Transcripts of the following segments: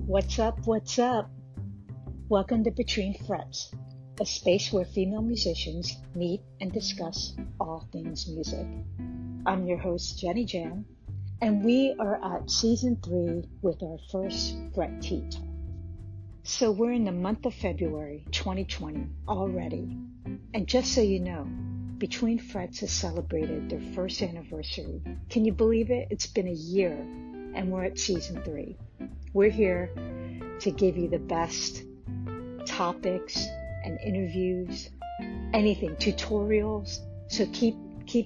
What's up? What's up? Welcome to Between Frets, a space where female musicians meet and discuss all things music. I'm your host, Jenny Jam, and we are at season 3 with our first FTT talk. So we're in the month of February 2020 already. And just so you know, Between Frets has celebrated their first anniversary. Can you believe it? It's been a year and we're at season 3. We're here to give you the best topics and interviews, anything, tutorials. So keep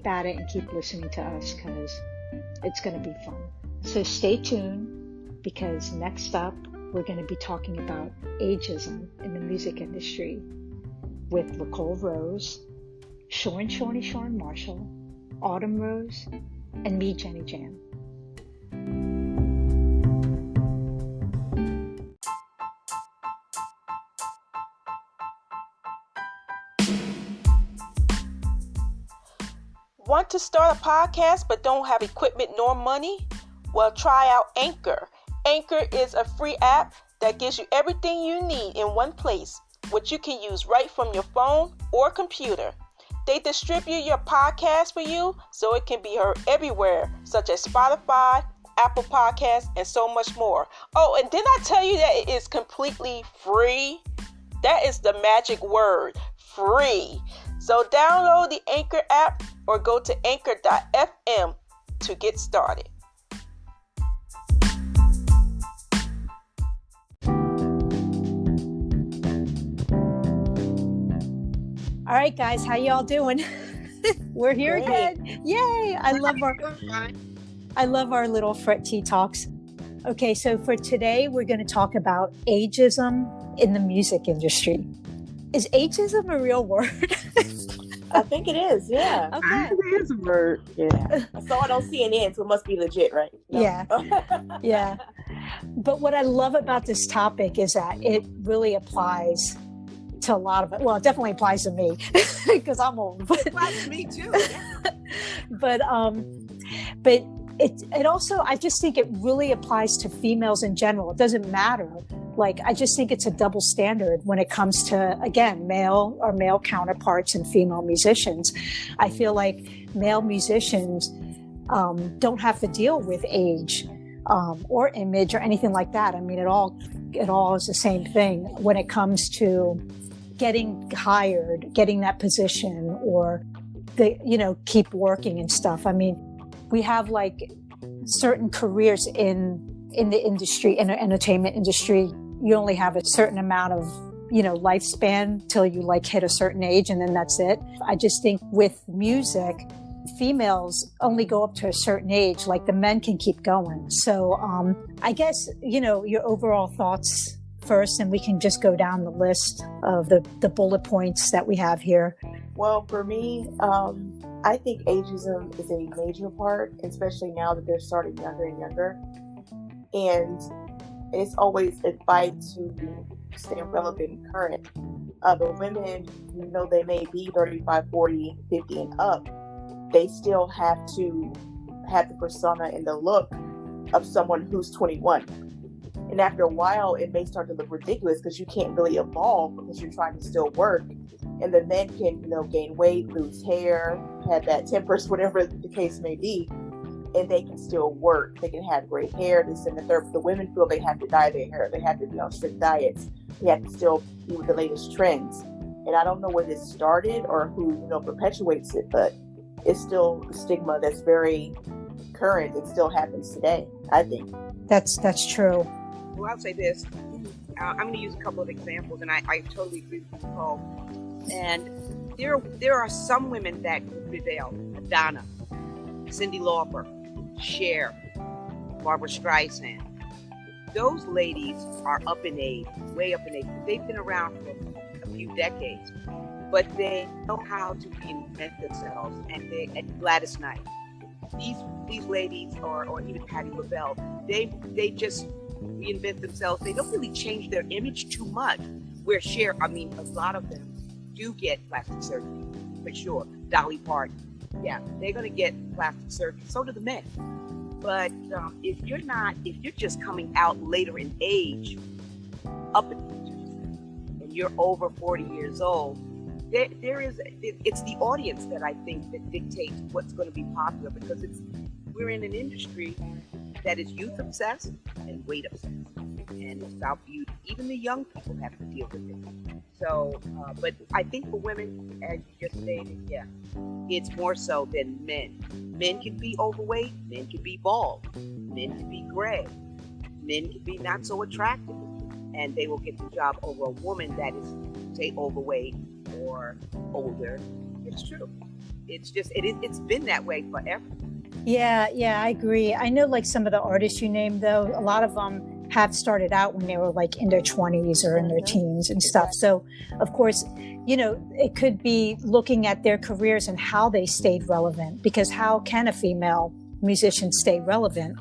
at it and keep listening to us because it's going to be fun. So stay tuned because next up we're going to be talking about ageism in the music industry with Nicole Rose, Shawn Marshall, Autumn Rose, and me, Jenny Jam. Want to start a podcast but don't have equipment nor money? Well, try out Anchor. Anchor is a free app that gives you everything you need in one place, which you can use right from your phone or computer. They distribute your podcast for you so it can be heard everywhere, such as Spotify, Apple Podcasts, and so much more. Oh, and didn't I tell you that it is completely free? That is the magic word, free. So download the Anchor app or go to anchor.fm to get started. All right, guys, how y'all doing? We're here again. Yay! I love our little FTT talks. Okay, so for today, we're going to talk about ageism in the music industry. Is ageism a real word? I think it is, yeah. Okay. It is a word, yeah. I saw it on CNN, so it must be legit, right? No. Yeah. Yeah. But what I love about this topic is that it really applies to a lot of it. Well, it definitely applies to me because I'm old. It applies to me too. But it also, I just think it really applies to females in general. It doesn't matter. Like, I just think it's a double standard when it comes to, again, male counterparts and female musicians. I feel like male musicians don't have to deal with age or image or anything like that. I mean, it all is the same thing when it comes to getting hired, getting that position, or keep working and stuff. I mean, we have like certain careers in the industry, in the entertainment industry. You only have a certain amount of, lifespan till you like hit a certain age, and then that's it. I just think with music, females only go up to a certain age, like the men can keep going. So I guess, your overall thoughts first, and we can just go down the list of the bullet points that we have here. Well, for me, I think ageism is a major part, especially now that they're starting younger and younger. And it's always a fight to stay relevant and current. The women, they may be 35, 40, 50 and up, they still have to have the persona and the look of someone who's 21. And after a while, it may start to look ridiculous because you can't really evolve because you're trying to still work. And the men can, gain weight, lose hair, have that tempers, whatever the case may be. And they can still work. They can have gray hair, this and the third. But the women feel they have to dye their hair. They have to be on strict diets. They have to still be with the latest trends. And I don't know where this started or who, perpetuates it, but it's still a stigma that's very current. It still happens today, I think. That's true. Well, I'll say this. I'm going to use a couple of examples, and I totally agree with Nicole. And there are some women that prevail. Madonna, Cyndi Lauper, Cher, Barbara Streisand. Those ladies are up in age, way up in age. They've been around for a few decades, but they know how to reinvent themselves. And Gladys Knight, these ladies, or even Patti LaBelle, they just reinvent themselves. They don't really change their image too much. Where Cher, a lot of them do get plastic surgery, for sure. Dolly Parton, yeah, they're going to get plastic surgery. So do the men. But if you're just coming out later in age, up in and you're over 40 years old, it's the audience that I think that dictates what's going to be popular, because we're in an industry that is youth obsessed and weight obsessed, and it's about beauty. Even the young people have to deal with it. So, but I think for women, as you just stated, yeah, it's more so than men. Men can be overweight, men can be bald, men can be gray, men can be not so attractive, and they will get the job over a woman that is, say, overweight or older. It's true. It's been that way forever. Yeah, I agree. I know like some of the artists you named, though, a lot of them have started out when they were like in their 20s or in their teens and stuff. So, of course, it could be looking at their careers and how they stayed relevant, because how can a female musician stay relevant?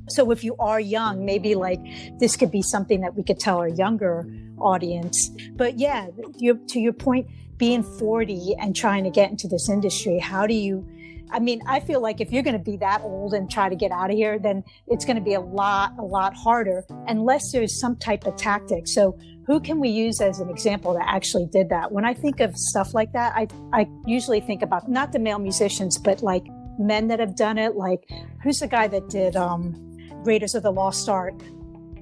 So if you are young, maybe like this could be something that we could tell our younger audience. But yeah, to your point, being 40 and trying to get into this industry, I feel like if you're going to be that old and try to get out of here, then it's going to be a lot harder, unless there's some type of tactic. So who can we use as an example that actually did that? When I think of stuff like that, I usually think about not the male musicians, but like men that have done it. Like, who's the guy that did Raiders of the Lost Ark?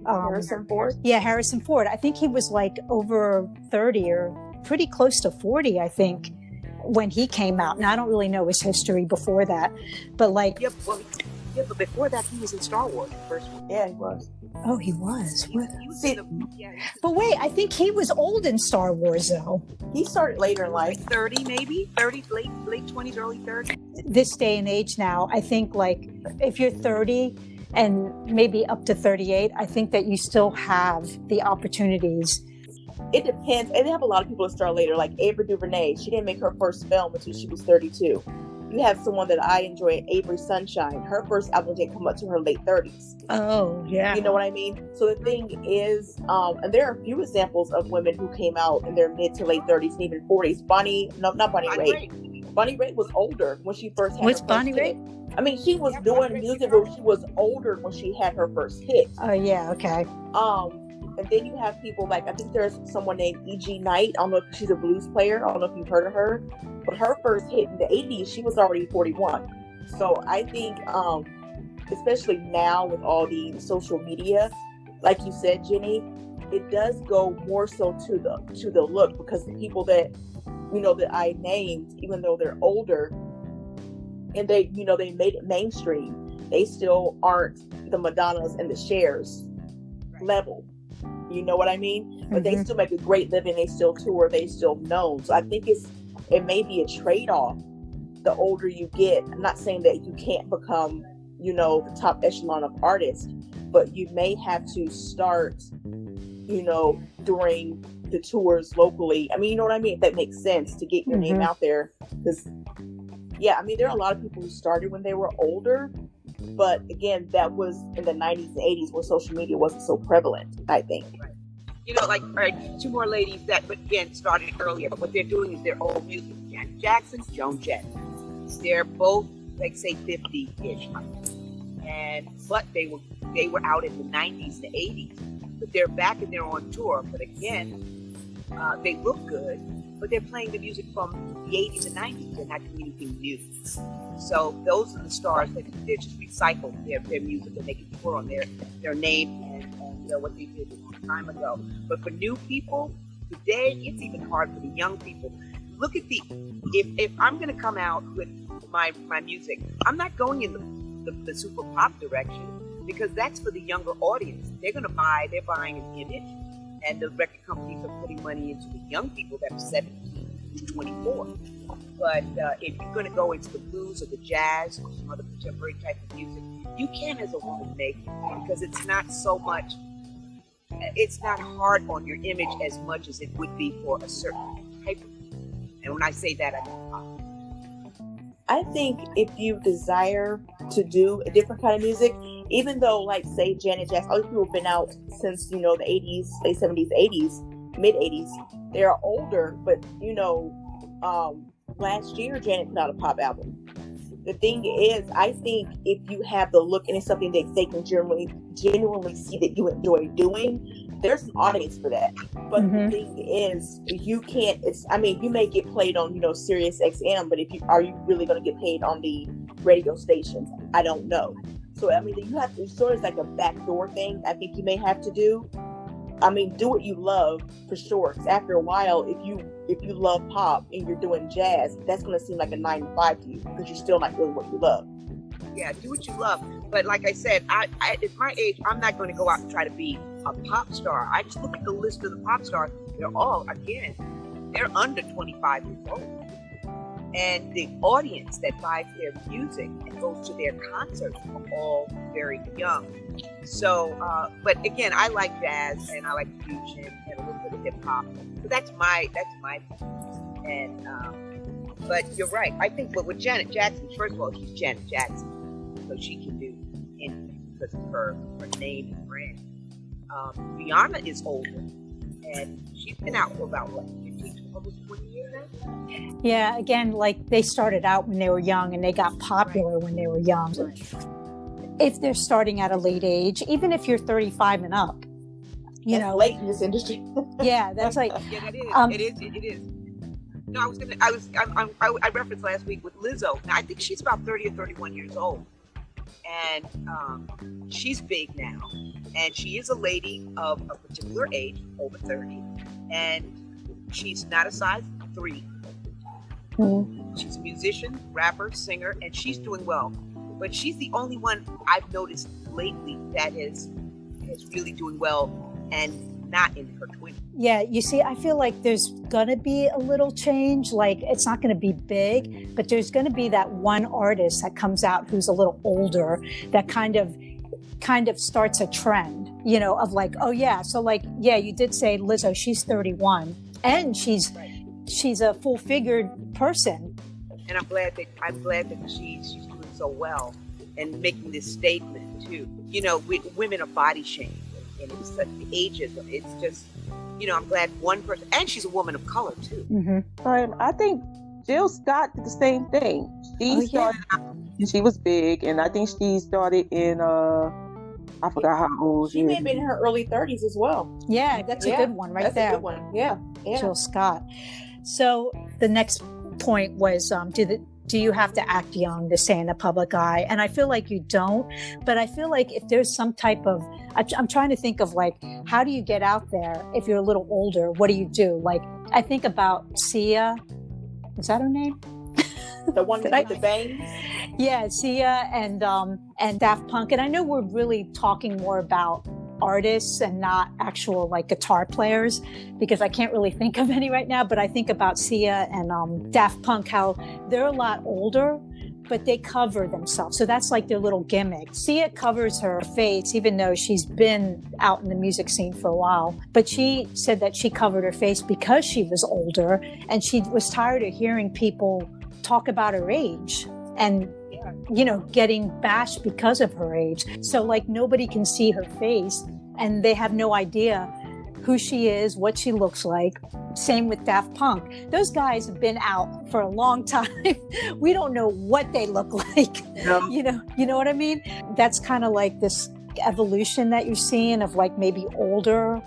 Harrison Ford? Yeah, Harrison Ford. I think he was like over 30 or pretty close to 40, I think, when he came out. And I don't really know his history before that, but like... But before that, he was in Star Wars, the first one. Yeah, he was. Oh, he was? He was But wait, I think he was old in Star Wars, though. He started later in life. Like 30, maybe? 30, late 20s, early 30s. This day and age now, I think like if you're 30 and maybe up to 38, I think that you still have the opportunities. It depends. And they have a lot of people that start later, like Ava DuVernay. She didn't make her first film until she was 32. You have someone that I enjoy, Avery Sunshine. Her first album didn't come up to her late 30s. Oh, yeah. You know what I mean? So the thing is, and there are a few examples of women who came out in their mid to late 30s and even 40s. Not Bonnie Raitt. Bonnie Raitt was older when she first had her first Bonnie hit. Raitt? I mean, she was doing music when she was older when she had her first hit. Oh, yeah, okay. And then you have people like, I think there's someone named E.G. Knight. I don't know if she's a blues player. I don't know if you've heard of her. But her first hit in the 80s, she was already 41. So I think, especially now with all the social media, like you said, Jenny, it does go more so to the look, because the people that, that I named, even though they're older and they made it mainstream, they still aren't the Madonnas and the Chers level. You know what I mean? But they still make a great living. They still tour. They still known. So I think it may be a trade-off the older you get. I'm not saying that you can't become, the top echelon of artists, but you may have to start, during the tours locally. I mean, you know what I mean? If that makes sense, to get your name out there. Because, yeah, I mean, there are a lot of people who started when they were older. But again, that was in the 90s and 80s where social media wasn't so prevalent, I think. Like two more ladies that, again, started earlier, but what they're doing is their old music. Janet Jackson, Joan Jett. They're both, like, say, 50-ish. But they were out in the 90s and 80s. But they're back and they're on tour. But again, they look good, but they're playing the music from the 80s and 90s. They're not doing anything new. So those are the stars that they're just recycled their music, and they can tour on their name and what they did a long time ago. But for new people today, it's even hard for the young people. Look at if I'm going to come out with my music, I'm not going in the super pop direction, because that's for the younger audience. They're buying an image, and the record companies are putting money into the young people that are 17 to 24. But if you're going to go into the blues or the jazz or some other contemporary type of music, you can, as a woman, make it, because it's not hard on your image as much as it would be for a certain type of music. And when I say that, I mean pop. I think if you desire to do a different kind of music, even though, like, say, Janet Jackson, all these people have been out since, the 80s, late 70s, 80s, mid 80s. They are older, but, last year Janet put out a pop album. the thing is, I think if you have the look and it's something that they can genuinely see that you enjoy doing, there's an audience for that. But the thing is, you can't. You may get played on, Sirius XM, but are you really going to get paid on the radio stations? I don't know. So you have to. It's sort of like a backdoor thing. I think you may have to do. Do what you love for sure. Because after a while, if you love pop and you're doing jazz, that's going to seem like a 9 to 5 to you because you're still not doing what you love. Yeah, do what you love. But like I said, I at my age, I'm not going to go out and try to be a pop star. I just look at the list of the pop stars. They're all, again, they're under 25 years old. And the audience that buys their music and goes to their concerts are all very young. So, but again, I like jazz and I like fusion and a little bit of hip hop. So that's my thing. And but you're right. I think with Janet Jackson, first of all, she's Janet Jackson, so she can do anything because of her name and brand. Rihanna is older, and she's been out for about 20 years now. Yeah, again, like they started out when they were young and they got popular when they were young. If they're starting at a late age, even if you're 35 and up, that's late in this industry. Yeah, that's like yeah, that is. It is. No, I referenced last week with Lizzo. Now I think she's about 30 or 31 years old, and she's big now, and she is a lady of a particular age, over 30, and she's not a size 3. She's a musician, rapper, singer, and she's doing well. But she's the only one I've noticed lately that is really doing well and not in her 20s. Yeah, you see, I feel like there's going to be a little change. Like, it's not going to be big, but there's going to be that one artist that comes out who's a little older that kind of starts a trend, of like, oh yeah. So like, yeah, you did say Lizzo, she's 31 and she's a full-figured person. And I'm glad that she's doing so well and making this statement too. Women are body shamed, and it's such ageism. It's just, I'm glad one person, and she's a woman of color too. I think Jill Scott did the same thing. She started out, she was big, and I think she started in I forgot how old she may have been in her early 30s as well. Yeah, that's a good one right there. That's a good one. Yeah. Jill Scott. So the next point was, do you have to act young to stay in the public eye? And I feel like you don't, but I feel like if there's some type of, I'm trying to think of like, how do you get out there if you're a little older? What do you do? Like, I think about Sia. Is that her name? The one with the bangs? Yeah, Sia and Daft Punk. And I know we're really talking more about artists and not actual like guitar players, because I can't really think of any right now, but I think about Sia and Daft Punk, how they're a lot older, but they cover themselves. So that's like their little gimmick. Sia covers her face, even though she's been out in the music scene for a while. But she said that she covered her face because she was older and she was tired of hearing people talk about her age and getting bashed because of her age. So like nobody can see her face and they have no idea who she is, what she looks like. Same with Daft Punk. Those guys have been out for a long time. We don't know what they look like. No. You know what I mean? That's kind of like this evolution that you're seeing of like maybe older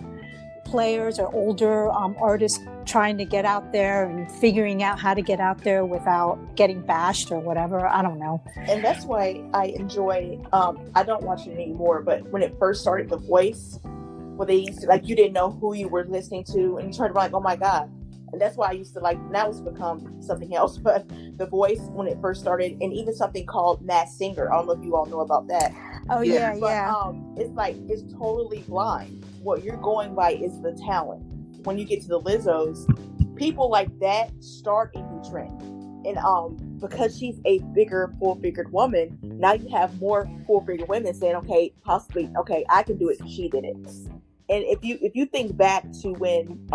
players or older artists trying to get out there and figuring out how to get out there without getting bashed or whatever. I don't know. And that's why I enjoy, I don't watch it anymore, but when it first started, The Voice, where they used to, like, you didn't know who you were listening to and you turned around like, oh my God. And that's why I used to like, now it's become something else, but The Voice, when it first started, and even something called Masked Singer. I don't know if you all know about that. Oh yeah. It's like, it's totally blind. What you're going by is the talent. When you get to the Lizzos, people like that start a new trend. And because she's a bigger, full-figured woman, now you have more full-figured women saying, okay, I can do it. She did it. And if you think back to when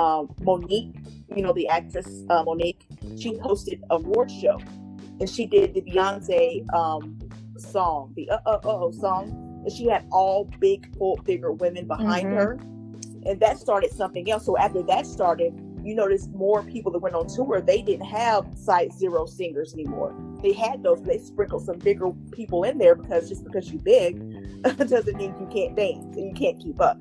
Monique, the actress Monique, she hosted an award show, and she did the Beyonce song, the song. And she had all big full figure women behind her, and that started something else. So after that started, you notice more people that went on tour, they didn't have size 0 singers anymore. They had those, but they sprinkled some bigger people in there, because just because you're big doesn't mean you can't dance and you can't keep up.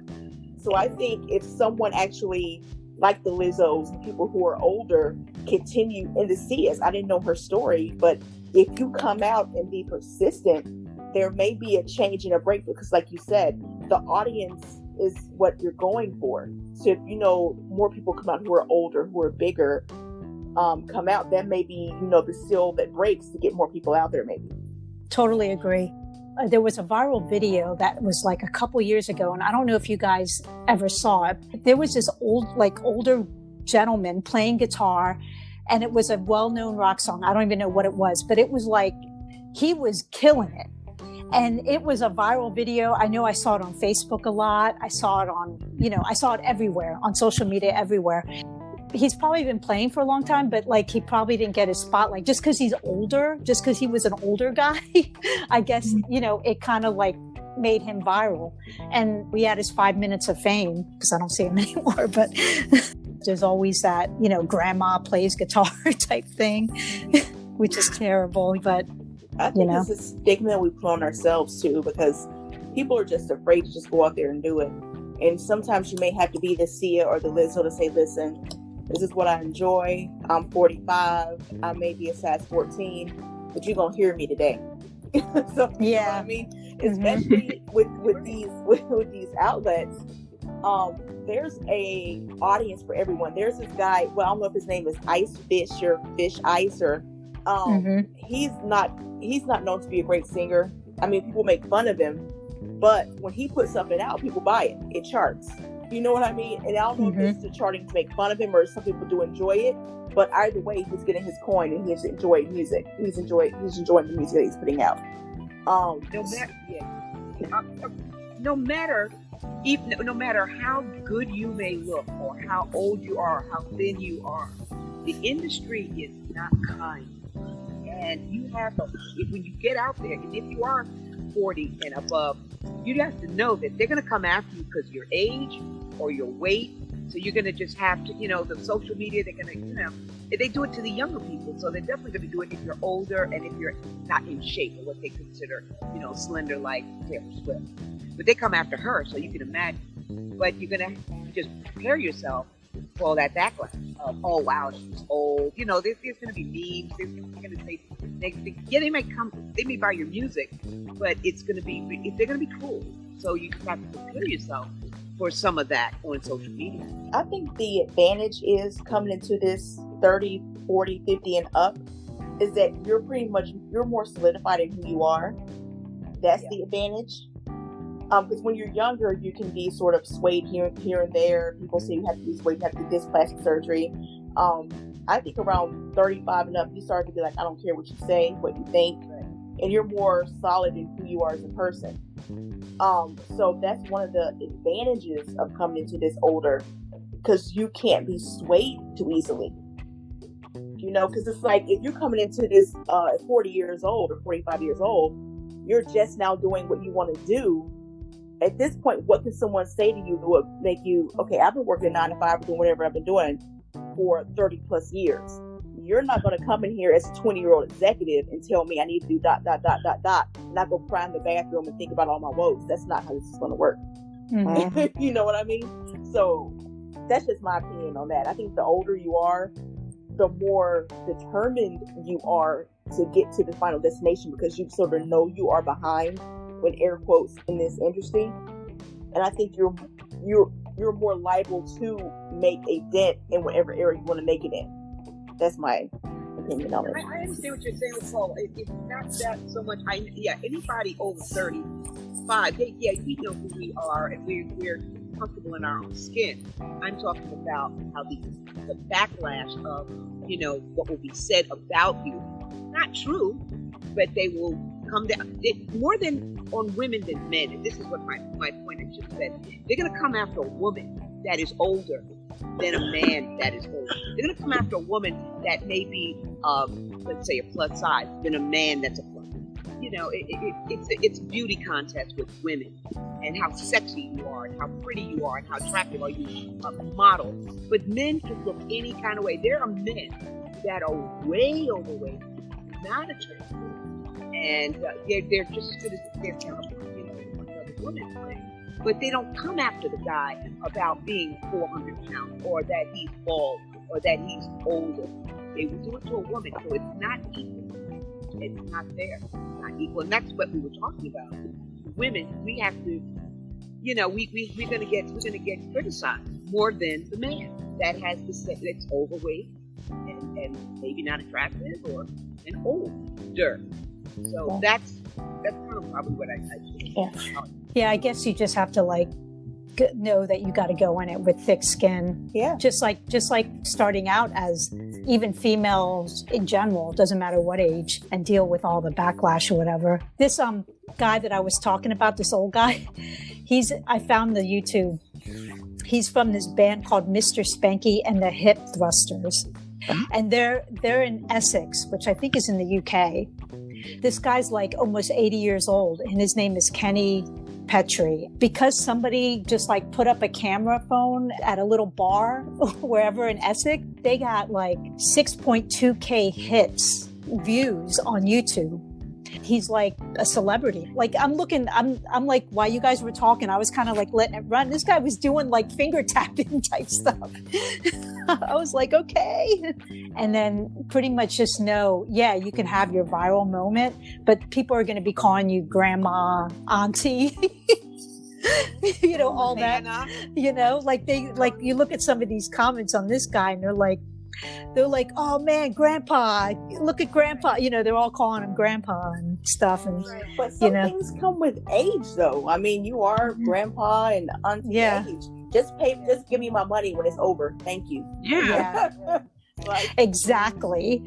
So I think if someone actually, like the Lizzos and people who are older, continue in the CS, I didn't know her story, but if you come out and be persistent, there may be a change and a breakthrough, because like you said, the audience is what you're going for. So if more people come out who are older, who are bigger, come out, that may be the seal that breaks to get more people out there, maybe. Totally agree. There was a viral video that was like a couple years ago, and I don't know if you guys ever saw it. There was this older gentleman playing guitar, and it was a well-known rock song. I don't even know what it was, but it was like he was killing it. And it was a viral video. I know I saw it on Facebook a lot. I saw it on, I saw it everywhere, on social media, everywhere. He's probably been playing for a long time, but like he probably didn't get his spotlight just because he's older, just because he was an older guy. I guess, it kind of like made him viral. And we had his 5 minutes of fame, because I don't see him anymore, but there's always that, grandma plays guitar type thing, which is terrible. But I think it's a stigma we put on ourselves too, because people are just afraid to just go out there and do it. And sometimes you may have to be the Sia or the Lizzo to say, listen, this is what I enjoy. I'm 45. I may be a size 14, but you're going to hear me today. So, you know what I mean? Especially with these outlets, there's a audience for everyone. There's this guy, well, I don't know if his name is Ice Fish or Fish Ice, or he's not known to be a great singer. I mean, people make fun of him, but when he puts something out, people buy it. It charts. You know what I mean? And I don't know if it's the charting to make fun of him, or some people do enjoy it. But either way, he's getting his coin, and he's enjoying music. He's enjoying the music that he's putting out. No matter how good you may look, or how old you are, or how thin you are, the industry is not kind. And you have to, when you get out there, and if you are 40 and above, you have to know that they're going to come after you because of your age or your weight. So you're going to just have to, the social media, they're going to, they do it to the younger people. So they're definitely going to do it if you're older and if you're not in shape, or what they consider, slender, like Taylor Swift. But they come after her, so you can imagine. But you're going to just prepare yourself for all that backlash of, oh wow, she's old. There's going to be memes. They're going to say, they may buy your music, but they're going to be cruel. So you just have to prepare yourself for some of that on social media. I think the advantage is coming into this 30, 40, 50 and up is that you're more solidified in who you are. That's the advantage. Because when you're younger, you can be sort of swayed here and there. People say you have to lose weight, you have to do this plastic surgery. I think around 35 and up, you start to be like, I don't care what you say, what you think, and you're more solid in who you are as a person. So that's one of the advantages of coming into this older, because you can't be swayed too easily. Because it's like, if you're coming into this at 40 years old or 45 years old, you're just now doing what you want to do. At this point, what can someone say to you that would make you, okay, I've been working 9 to 5 or doing whatever I've been doing for 30 plus years. You're not going to come in here as a 20-year-old executive and tell me I need to do ... and I go cry in the bathroom and think about all my woes. That's not how this is going to work. Mm-hmm. You know what I mean? So that's just my opinion on that. I think the older you are, the more determined you are to get to the final destination, because you sort of know you are behind, with air quotes, in this industry. And I think you're more liable to make a dent in whatever area you want to make it in. That's my opinion on it. I understand what you're saying with Paul. It's not that so much. Anybody over 35, we know who we are, and we're comfortable in our own skin. I'm talking about how the backlash of, what will be said about you. Not true, but they will come down more than on women than men. And this is what my point I should have said. They're going to come after a woman that is older than a man that is older. They're going to come after a woman that may be, let's say, a plus size, than a man that's a plus. it's a beauty contest with women and how sexy you are and how pretty you are and how attractive are you, a model. But men can look any kind of way. There are men that are way overweight, not attractive, and they're just as good as their counterpart, another woman playing. But they don't come after the guy about being 400 pounds or that he's bald or that he's older. They will do it to a woman, so it's not equal. It's not fair. It's not equal, and that's what we were talking about. Women, we have to, we're gonna get criticized more than the man that has that's overweight and maybe not attractive or and older. So that's kind of probably what I think. Yeah, I guess you just have to know that you got to go in it with thick skin. Yeah. Just like starting out as even females in general, doesn't matter what age, and deal with all the backlash or whatever. This guy that I was talking about, this old guy, I found the YouTube. He's from this band called Mr. Spanky and the Hip Thrusters. And they're in Essex, which I think is in the UK. This guy's almost 80 years old, and his name is Kenny Petrie. Because somebody just put up a camera phone at a little bar wherever in Essex, they got 6.2K hits, views on YouTube. He's a celebrity. I'm while you guys were talking, I was kind of letting it run. This guy was doing finger tapping type stuff. I was okay. And then pretty much just know, you can have your viral moment, but people are going to be calling you grandma, auntie, all that, you look at some of these comments on this guy and they're like, oh man, grandpa, look at grandpa. They're all calling him grandpa and stuff. And but some things come with age, though. I mean, you are grandpa and auntie age. Just give me my money when it's over. Thank you. Yeah. Exactly.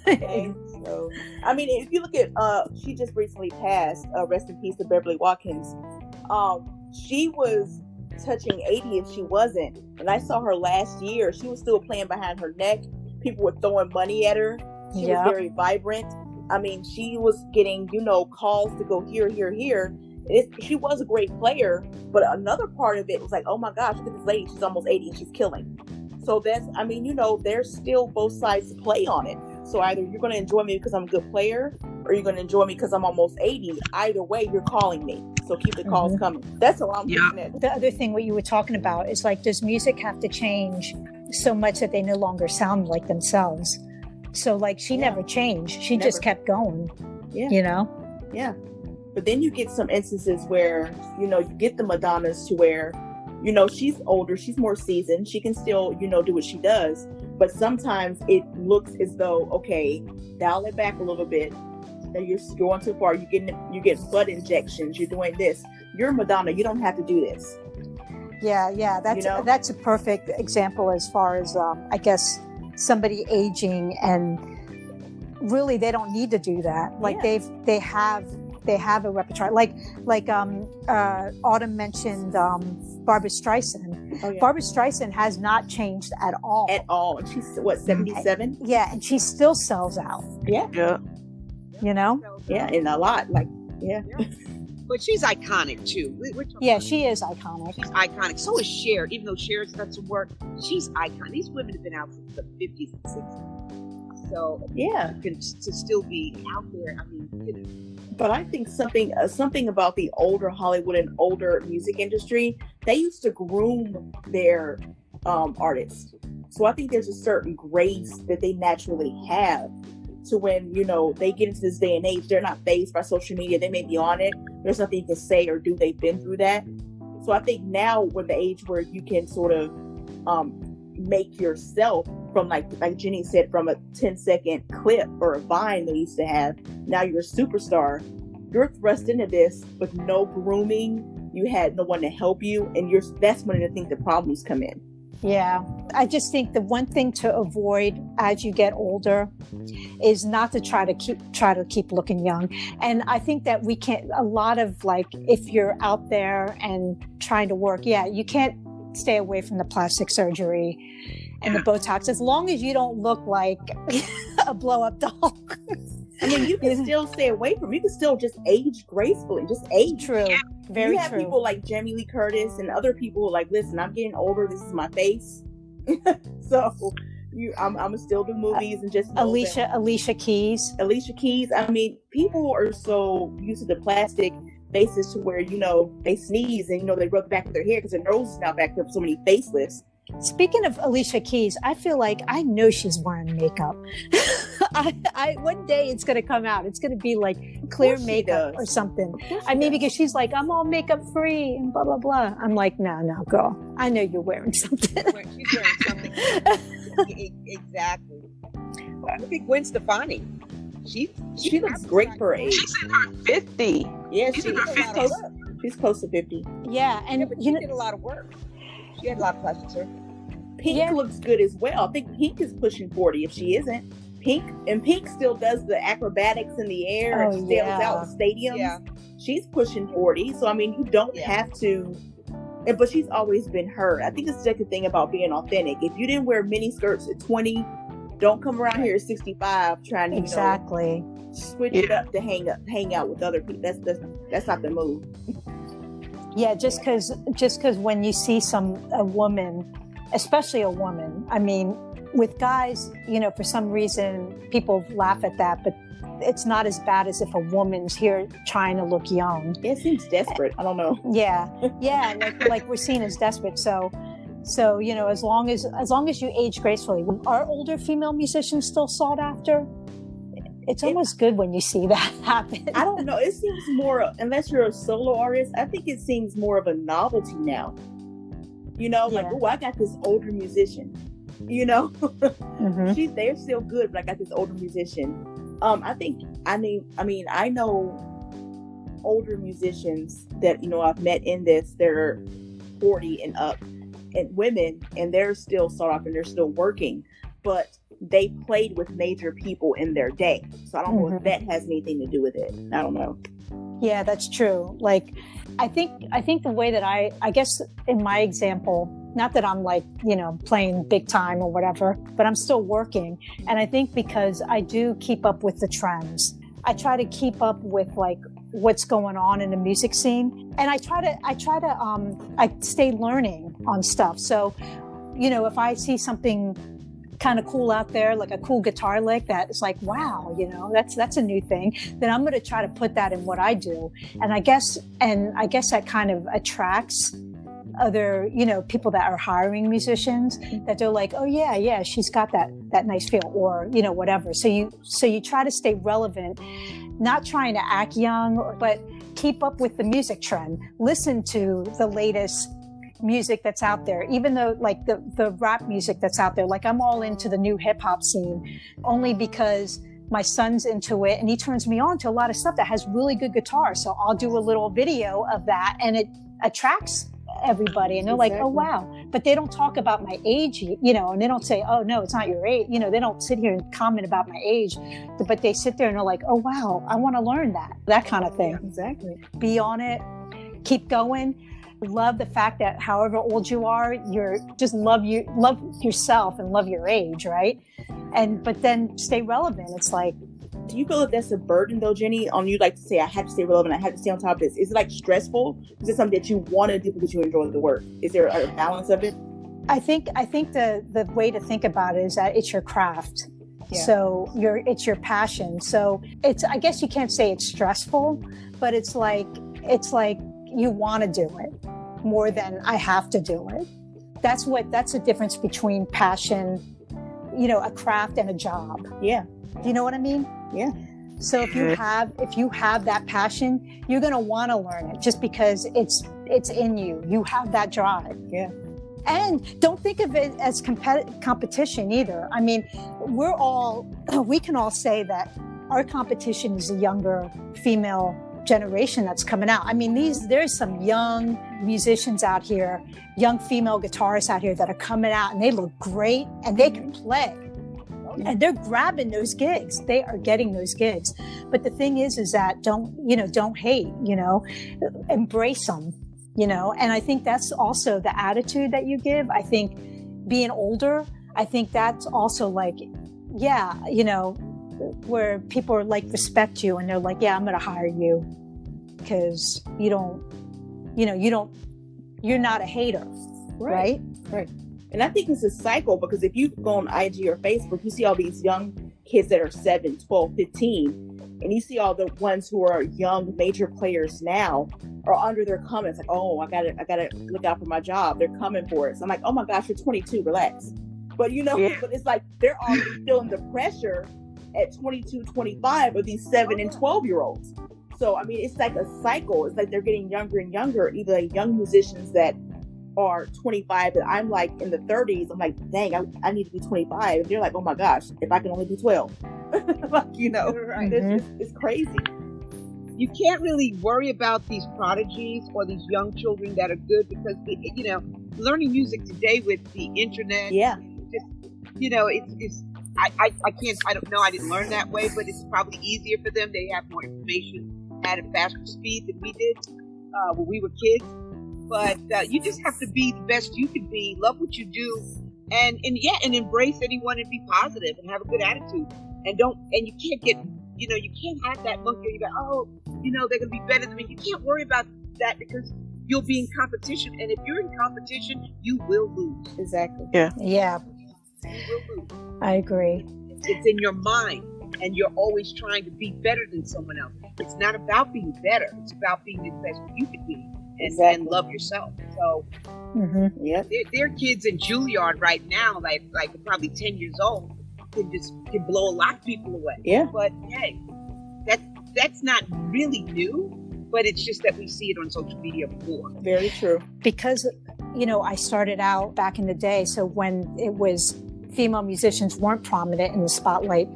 Okay, so I mean, if you look at she just recently passed. Rest in peace to Beverly Watkins. She was touching 80 if she wasn't. And I saw her last year. She was still playing behind her neck. People were throwing money at her. She was very vibrant. I mean, she was getting, calls to go here. She was a great player, but another part of it was oh my gosh, look at this lady. She's almost 80 and she's killing. So there's still both sides to play on it. So either you're going to enjoy me because I'm a good player, or you're going to enjoy me because I'm almost 80. Either way, you're calling me. So keep the calls coming. That's what I'm looking at. The other thing, what you were talking about, is does music have to change so much that they no longer sound like themselves? So she never changed. She just kept going. Yeah. Yeah. But then you get some instances where, you get the Madonnas to where, she's older, she's more seasoned, she can still, do what she does. But sometimes it looks as though, okay, dial it back a little bit. Now you're going too far. You're getting butt injections. You're doing this. You're Madonna. You don't have to do this. Yeah. That's a perfect example as far as I guess somebody aging, and really they don't need to do that. They have a repertoire. Autumn mentioned Barbra Streisand. Oh, yeah. Barbra Streisand has not changed at all. And she's 77? Yeah, and she still sells out. Yeah. Yeah. Yeah, and a lot. But she's iconic too. She is iconic. She's iconic. So is Cher. Even though Cher's done some work, she's iconic. These women have been out since the 50s and 60s. So to still be out there, I mean, But I think something about the older Hollywood and older music industry, they used to groom their artists. So I think there's a certain grace that they naturally have. To when, they get into this day and age, they're not fazed by social media. They may be on it. There's nothing you can say or do. They've been through that. So I think now we're the age where you can sort of make yourself from like Jenny said, from a 10-second clip or a vine they used to have. Now you're a superstar. You're thrust into this with no grooming. You had no one to help you. And that's when I think the problems come in. Yeah, I just think the one thing to avoid as you get older is not to try to keep looking young. And I think that we can't, a lot of if you're out there and trying to work, you can't stay away from the plastic surgery and the Botox as long as you don't look like a blow up doll. I mean, you can still stay away from. You can still just age gracefully. Just age. True. Very you have true. people like Jamie Lee Curtis and other people who are like, listen, I'm getting older. This is my face. So I'm gonna still do movies and just Alicia Keys. Alicia Keys. I mean, people are so used to the plastic faces to where they sneeze and they rub the back of their hair because their nose is now back up. So many facelifts. Speaking of Alicia Keys, I feel like I know she's wearing makeup. I one day it's going to come out. It's going to be like clear makeup or something. I mean, because she's like, I'm all makeup free and blah, blah, blah. I'm like, no, girl. I know you're wearing something. She's wearing something. Exactly. Look at Gwen Stefani. She looks great for her age. She's in her 50. Yeah, she's close to 50. Yeah, and but she did a lot of work. She had a lot of plastic surgery. Pink looks good as well. I think Pink is pushing 40 if she isn't. Pink still does the acrobatics in the air and sails out in stadiums. Yeah. She's pushing 40. So, I mean, you don't have to. But she's always been her. I think it's the thing about being authentic. If you didn't wear mini skirts at 20, don't come around here at 65 trying to switch it up to hang out with other people. That's not the move. Yeah, just because when you see a woman, especially a woman, I mean, with guys, for some reason people laugh at that, but it's not as bad as if a woman's here trying to look young. It seems desperate. I don't know. Yeah, like we're seen as desperate. So as long as you age gracefully, are older female musicians still sought after? It's almost good when you see that happen. I don't know. It seems more, unless you're a solo artist, I think it seems more of a novelty now. Like, oh, I got this older musician. Mm-hmm. They're still good, but I got this older musician. I know older musicians that, I've met in this, they're 40 and up, and women, and they're still sought after and they're still working, but they played with major people in their day. So I don't know if that has anything to do with it. I don't know. Yeah, that's true. Like, I think the way that I guess in my example, not that I'm like, playing big time or whatever, but I'm still working. And I think because I do keep up with the trends, I try to keep up with like what's going on in the music scene. And I stay learning on stuff. So, if I see something kind of cool out there, like a cool guitar lick that is like, wow, that's a new thing, then I'm going to try to put that in what I do. And I guess that kind of attracts other, people that are hiring musicians, that they're like, oh yeah, she's got that nice feel, or, whatever. So you try to stay relevant, not trying to act young, but keep up with the music trend. Listen to the latest music that's out there, even though like the rap music that's out there. Like, I'm all into the new hip hop scene only because my son's into it and he turns me on to a lot of stuff that has really good guitar. So I'll do a little video of that and it attracts everybody, and they're like, oh wow. But they don't talk about my age, and they don't say, oh no, it's not your age. They don't sit here and comment about my age, but they sit there and they're like, oh wow, I want to learn that kind of thing. Yeah, exactly. Be on it, keep going. Love the fact that however old you are, you're just love yourself and love your age, right? But then stay relevant. It's like, do you feel that that's a burden though, Jenny, on you, like to say, I have to stay relevant, I have to stay on top of this? Is it like stressful? Is it something that you want to do because you enjoy the work? Is there a balance of it? I think the way to think about it is that it's your craft. Yeah. So it's your passion. So I guess you can't say it's stressful, but it's like you want to do it more than I have to do it. That's the difference between passion, a craft, and a job. Yeah. Do you know what I mean? Yeah. So if you have that passion, you're going to want to learn it just because it's in you. You have that drive. Yeah. And don't think of it as competition either. I mean, we can all say that our competition is a younger female generation that's coming out. I mean, there's some young musicians out here, young female guitarists out here that are coming out, and they look great and they can play. And they're grabbing those gigs. They are getting those gigs. But the thing is that don't hate, embrace them, and I think that's also the attitude that you give. I think being older, I think that's also like, yeah, where people are like respect you and they're like, yeah, I'm going to hire you because you're not a hater, right? Right. And I think it's a cycle, because if you go on IG or Facebook, you see all these young kids that are 7, 12, 15, and you see all the ones who are young major players now are under their comments like, oh, I gotta look out for my job. They're coming for it. So I'm like, oh my gosh, you're 22, relax. But but it's like they're already feeling the pressure at 22, 25 of these 7 and 12-year-olds. So, I mean, it's like a cycle. It's like they're getting younger and younger, even like young musicians that are 25 and I'm like in the 30s. I'm like, dang, I need to be 25. And they're like, oh my gosh, if I can only be 12. Like, Right. It's crazy. You can't really worry about these prodigies or these young children that are good, because learning music today with the internet, I don't know, I didn't learn that way, but it's probably easier for them. They have more information at a faster speed than we did when we were kids. But you just have to be the best you can be, love what you do, and embrace anyone and be positive and have a good attitude. And you can't get, you can't have that monkey. You go, oh, they're gonna be better than me. You can't worry about that, because you'll be in competition, and if you're in competition, you will lose. Exactly. Yeah. You will lose. I agree. It's in your mind, and you're always trying to be better than someone else. It's not about being better. It's about being the best you can be. And love yourself. So, there are kids in Juilliard right now, like probably 10 years old, can blow a lot of people away. Yeah. But hey, that's not really new, but it's just that we see it on social media more. Very true. Because I started out back in the day, so when it was female musicians weren't prominent in the spotlight,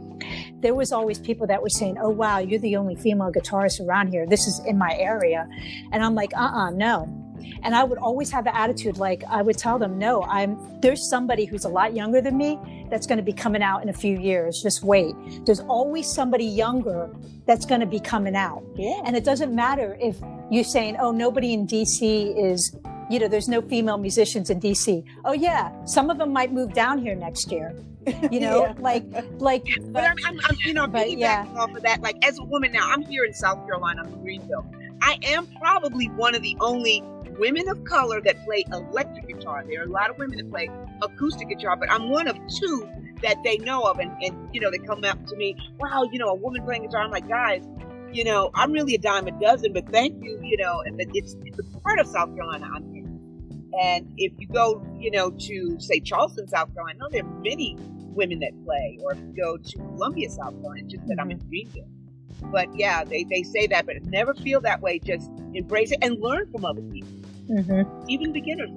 there was always people that were saying, oh, wow, you're the only female guitarist around here. This is in my area. And I'm like, no. And I would always have the attitude, like I would tell them, no, there's somebody who's a lot younger than me that's going to be coming out in a few years. Just wait. There's always somebody younger that's going to be coming out. Yeah. And it doesn't matter if you're saying, oh, nobody in DC is, there's no female musicians in DC. Oh yeah, some of them might move down here next year. Like. But I'm piggybacking off of that. Like, as a woman now, I'm here in South Carolina, I'm in Greenville. I am probably one of the only women of color that play electric guitar. There are a lot of women that play acoustic guitar, but I'm one of 2 that they know of, and they come up to me, wow, a woman playing guitar. I'm like, guys, I'm really a dime a dozen, but thank you, and it's a part of South Carolina I'm in. And if you go, to say Charleston, South Carolina, I know there are many women that play, or if you go to Columbia, South Carolina, just that I'm in Greenville. But yeah, they say that, but never feel that way. Just embrace it and learn from other people, even beginners.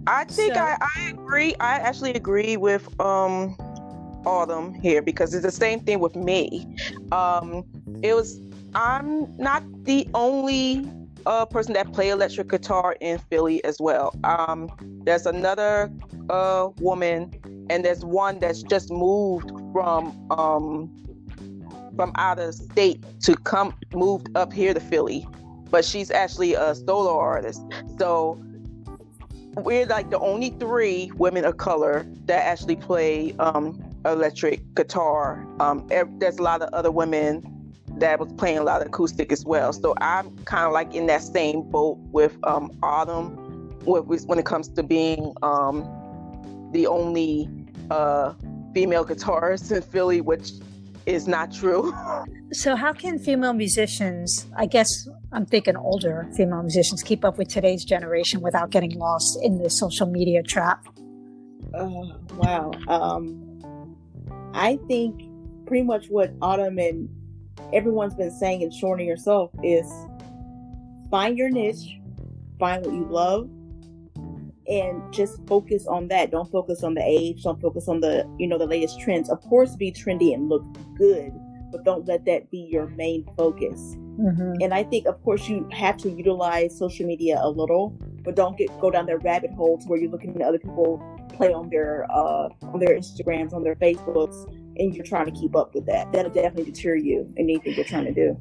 I think I agree. I actually agree with Autumn here, because it's the same thing with me. I'm not the only person that play electric guitar in Philly as well. There's another woman, and there's one that's just moved from out of state moved up here to Philly, but she's actually a solo artist. So we're like the only 3 women of color that actually play electric guitar. There's a lot of other women that was playing a lot of acoustic as well. So I'm kind of like in that same boat with Autumn when it comes to being the only female guitarist in Philly, which is not true. So how can female musicians, I guess I'm thinking older female musicians, keep up with today's generation without getting lost in the social media trap? Wow. I think pretty much what Autumn and everyone's been saying and shorting yourself is find your niche, find what you love, and just focus on that. Don't focus on the age. Don't focus on the latest trends. Of course, be trendy and look good, but don't let that be your main focus. And I think, of course, you have to utilize social media a little, but don't go down that rabbit hole to where you're looking at other people play on their Instagrams, on their Facebooks, and you're trying to keep up with that. That'll definitely deter you in anything you're trying to do.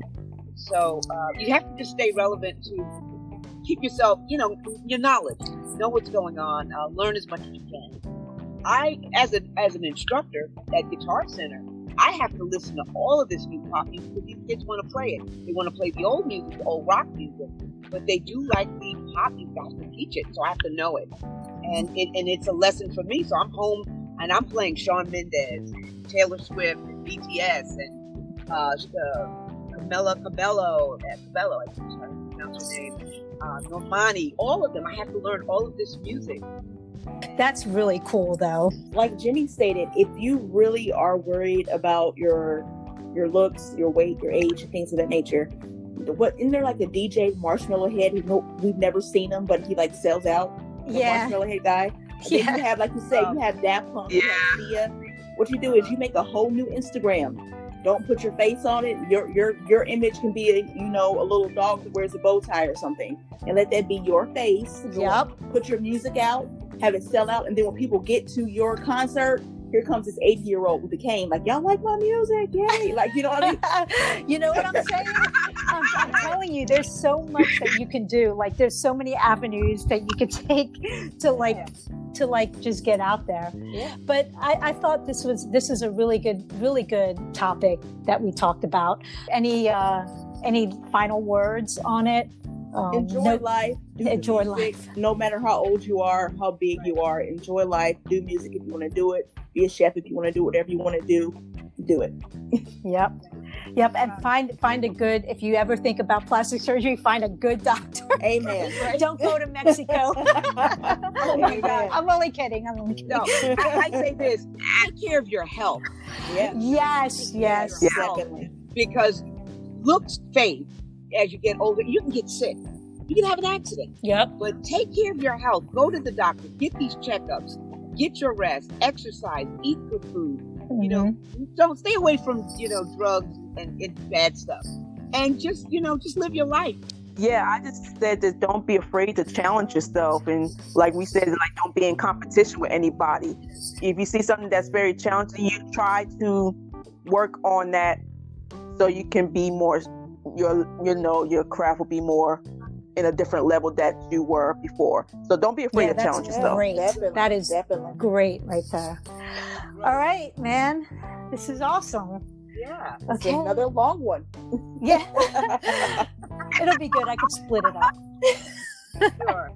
So you have to just stay relevant to keep yourself, your knowledge, know what's going on, learn as much as you can. I, as an instructor at Guitar Center, I have to listen to all of this new pop music because these kids want to play it. They want to play the old music, the old rock music, but they do like the pop music. I have to teach it, so I have to know it. And it's a lesson for me. So I'm home and I'm playing Shawn Mendes, Taylor Swift, and BTS, and Camila Cabello, I think I pronounce her name, Normani, all of them. I have to learn all of this music. That's really cool, though. Like Jenny stated, if you really are worried about your looks, your weight, your age, things of that nature, isn't there like a DJ Marshmallow Head we've never seen him, but he like sells out? The Marshmallow Head guy. And then you have, like you say, you have Daft Punk, you have Sia. What you do is you make a whole new Instagram. Don't put your face on it. Your image can be a little dog that wears a bow tie or something, and let that be your face. Yep. Put your music out, have it sell out, and then when people get to your concert, here comes this 80-year-old with a cane, like, y'all like my music, yay! Like, you know what I mean? You know what I'm saying? I'm telling you, there's so much that you can do. Like, there's so many avenues that you could take to just get out there. Yeah. But I thought this is a really good topic that we talked about. Any final words on it? Enjoy life. Enjoy life. No matter how old you are, how big you are, enjoy life. Do music if you want to do it. Be a chef if you want to do whatever you want to do. Do it. Yep. And find a good. If you ever think about plastic surgery, find a good doctor. Amen. Right? Don't go to Mexico. Oh my God. I'm only kidding. No, I say this: take care of your health. Yes. Definitely. Because looks fade as you get older. You can get sick. You can have an accident. Yep. But take care of your health. Go to the doctor. Get these checkups. Get your rest. Exercise. Eat good food. Mm-hmm. You know, don't stay away from drugs and bad stuff. And just live your life. Yeah, I just said that don't be afraid to challenge yourself. And like we said, like don't be in competition with anybody. If you see something that's very challenging, you try to work on that so you can be more, your craft will be more in a different level that you were before. So don't be afraid to challenge yourself. Great. Definitely, That is definitely great right there. All right, man. This is awesome. Yeah. It's another long one. Yeah. It'll be good. I could split it up. Sure.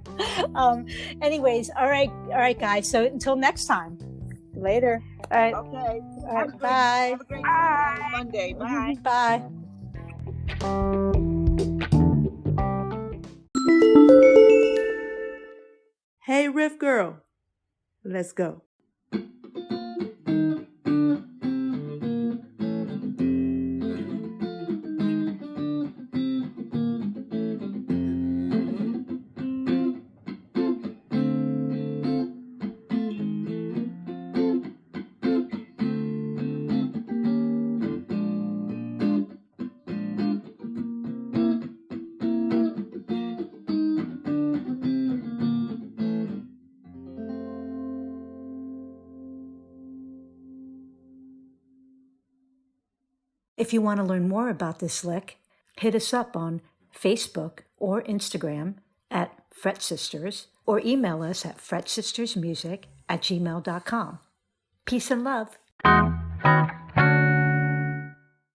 Anyways, all right, guys. So until next time. Later. All right. Okay. All right. Bye. Have a great Monday. Bye. Bye. Hey, Riff Girl. Let's go. If you want to learn more about this lick, hit us up on Facebook or Instagram at Fret Sisters, or email us at fretsistersmusic@gmail.com. Peace and love.